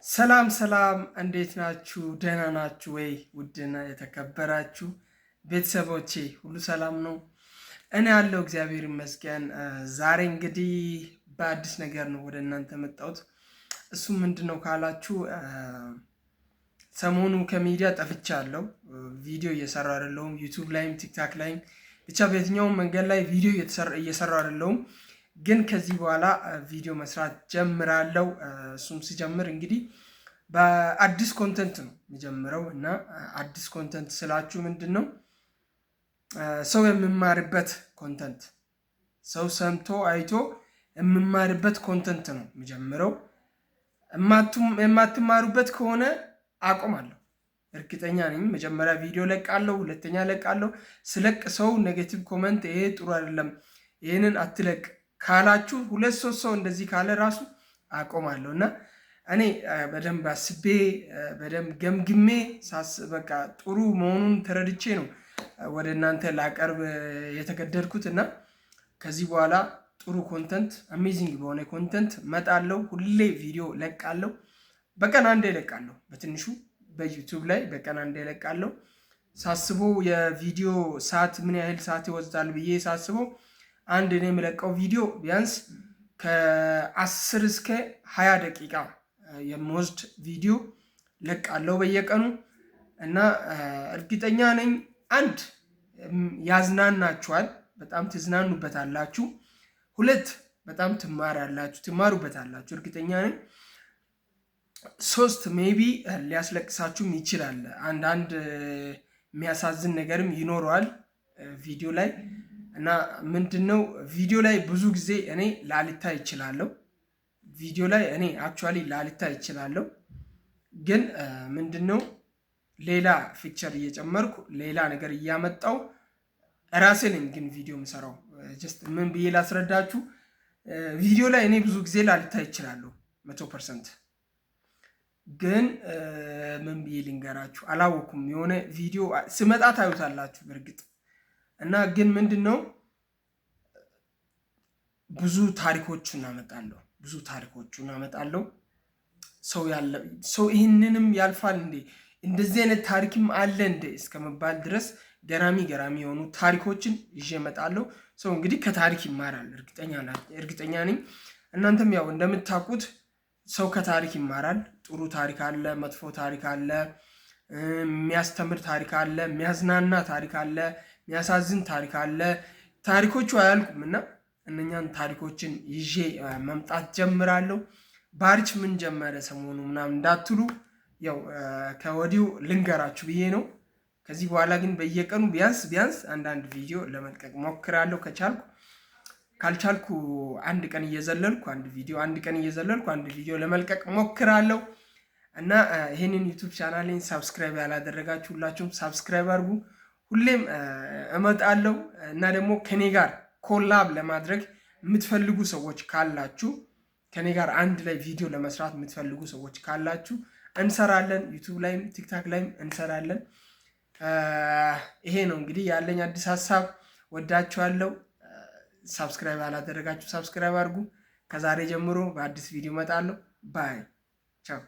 ሰላም እንዴት ናችሁ? ደህና ናችሁ ወይ? ውድና የተከበራችሁ ቤተሰቦቼ ሁሉ ሰላም ነው? እኔ ያለው እግዚአብሔር ይመስገን። ዛሬ እንግዲህ በአዲስ ነገር ነው ወደ እናንተ መጣሁት። እሱ ምንድነው ካላችሁ ሰሞኑ ከሚዲያ ጠፍቻለሁ። ቪዲዮ እየሰራሁ አይደለሁም። ዩቲዩብ ላይም ቲክታክ ላይም ብቻ በየትኛውም መንገድ ላይ ቪዲዮ እየሰራሁ አይደለሁም። ግን ከዚህ በኋላ ቪዲዮ መስራት ጀምራለሁ። እሱም ሲጀምር እንግዲህ በአዲስ ኮንተንት ነው የሚጀምረው እና አዲስ ኮንተንት ስላችሁ ምንድነው? ሰው የሚማርበት ኮንተንት፣ ሰው ሰምቶ አይቶ የሚማርበት ኮንተንት ነው የሚጀምረው። የማትማሩበት ከሆነ አቆማለሁ። እርግጠኛ ነኝ። መጀመሪያ ቪዲዮ ለቃለሁ፣ ሁለተኛ ለቃለሁ። ስለቅ ሰው ኔጌቲቭ ኮመንት ይሄ ጥሩ አይደለም፣ ይሄንን አትለቅ ካላችሁ 2-3 ሰው እንደዚህ ካለ ራሱ አቆማለሁ። እና እኔ በደንብ አስቤ በደንብ ገምግሜ በቃ ጥሩ መሆኑን ተረድቼ ነው ወደ እናንተ ላቀርብ የተገደድኩት። እና ከዚህ በኋላ ጥሩ ኮንተንት፣ አሜዚንግ በሆነ ኮንተንት መጣለሁ። ሁሌ ቪዲዮ ለቃለሁ። በቀን አንዴ ለቃለሁ። በትንሹ በዩቲዩብ ላይ በቀን አንዴ ለቃለሁ። ሳስበው የቪዲዮ ሰዓት ምን ያህል ሰዓት ይወስዳል ብዬ ሳስበው አንድ እኔ የምለቀው ቪዲዮ ቢያንስ ከ10 እስከ 20 ደቂቃ የሚወስድ ቪዲዮ ለቃለሁ በየቀኑ። እና እርግጠኛ ነኝ አንድ ያዝናናችኋል፣ በጣም ትዝናኑበታላችሁ። ሁለት በጣም ትማሩበታላችሁ እርግጠኛ ነኝ። ሶስት ሜቢ ሊያስለቅሳችሁም ይችላል። አንዳንድ የሚያሳዝን ነገርም ይኖረዋል ቪዲዮ ላይ። እና ምንድነው ቪዲዮ ላይ ብዙ ጊዜ እኔ ላልታይ እችላለሁ። ቪዲዮ ላይ እኔ አክቹአሊ ላልታይ እችላለሁ። ግን ምንድነው ሌላ ፊክቸር እየጨመርኩ ሌላ ነገር እያመጣው ራሴ ነኝ ግን ቪዲዮ የምሰራው። ጀስት ምን ብዬ ላስረዳችሁ፣ ቪዲዮ ላይ እኔ ብዙ ጊዜ ላልታይ እችላለሁ 100%። ግን ምን ብዬ ልንገራችሁ አላወኩም። የሆነ ቪዲዮ ስመጣ ታዩታላችሁ በእርግጥ። እና ግን ምንድነው ብዙ ታሪኮችን አመጣለሁ። ሰው ይህንንም ያልፋል እንዴ እንደዚህ አይነት ታሪክም አለ እንዴ እስከመባል ድረስ ገራሚ የሆኑ ታሪኮችን ይዤ እመጣለሁ። ሰው እንግዲህ ከታሪክ ይማራል እርግጠኛ ነኝ። እናንተም ያው እንደምታውቁት ሰው ከታሪክ ይማራል። ጥሩ ታሪክ አለ፣ መጥፎ ታሪክ አለ፣ የሚያስተምር ታሪክ አለ፣ የሚያዝናና ታሪክ አለ፣ የሚያሳዝን ታሪክ አለ። ታሪኮቹ አያልቁም እና እነኛን ታሪኮችን ይዤ መምጣት ጀምራለሁ። ባርች ምን ጀመረ ሰሞኑ ምናምን እንዳትሉ ያው ከወዲሁ ልንገራችሁ ብዬ ነው። ከዚህ በኋላ ግን በየቀኑ ቢያንስ አንዳንድ ቪዲዮ ለመልቀቅ ሞክራለሁ ከቻልኩ። ካልቻልኩ አንድ ቀን እየዘለልኩ አንድ ቪዲዮ ለመልቀቅ ሞክራለሁ። እና ይሄንን ዩቲዩብ ቻናሌን ሰብስክራይብ ያላደረጋችሁ ሁላችሁም ሰብስክራይብ አድርጉ። ሁሌም እመጣለሁ። እና ደግሞ ከኔ ጋር ኮላብ ለማድረግ የምትፈልጉ ሰዎች ካላችሁ፣ ከኔ ጋር አንድ ላይ ቪዲዮ ለመስራት የምትፈልጉ ሰዎች ካላችሁ እንሰራለን። ዩቲዩብ ላይም ቲክታክ ላይም እንሰራለን። ይሄ ነው እንግዲህ ያለኝ አዲስ ሀሳብ። ወዳችኋለሁ። ሰብስክራይብ ያላደረጋችሁ ሰብስክራይብ አድርጉ። ከዛሬ ጀምሮ በአዲስ ቪዲዮ እመጣለሁ። ባይ ቻው።